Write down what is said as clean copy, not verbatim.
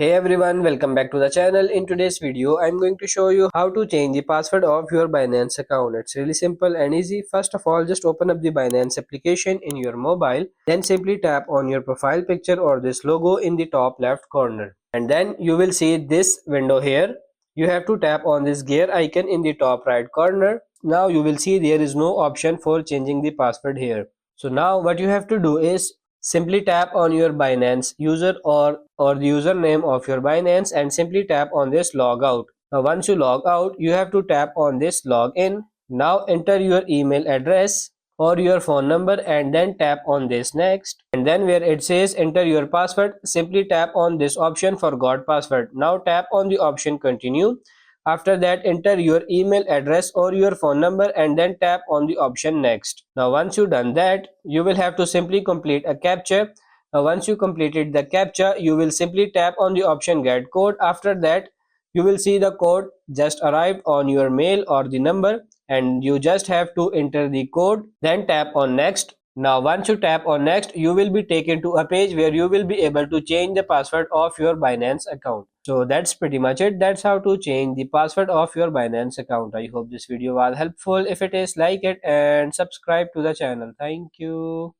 Hey everyone, welcome back to the channel. In today's video, I'm going to show you how to change the password of your Binance account. It's really simple and easy. First of all, just open up the Binance application in your mobile. Then simply tap on your profile picture or this logo in the top left corner. And then you will see this window here. You have to tap on this gear icon in the top right corner. Now you will see there is no option for changing the password here. So now what you have to do is simply tap on your Binance user or the username of your Binance and simply tap on this logout. Now once you log out, you have to tap on this login. Now enter your email address or your phone number and then tap on this next. And then where it says enter your password, simply tap on this option forgot password. Now tap on the option continue. After that, enter your email address or your phone number and then tap on the option next. Now once you done that, you will have to simply complete a captcha. Now once you completed the captcha, you will simply tap on the option get code. After that, you will see the code just arrived on your mail or the number and you just have to enter the code, then tap on next. Now once you tap on next, you will be taken to a page where you will be able to change the password of your Binance account. So that's pretty much it. That's how to change the password of your Binance account. I hope this video was helpful. If it is, like it and subscribe to the channel. Thank you.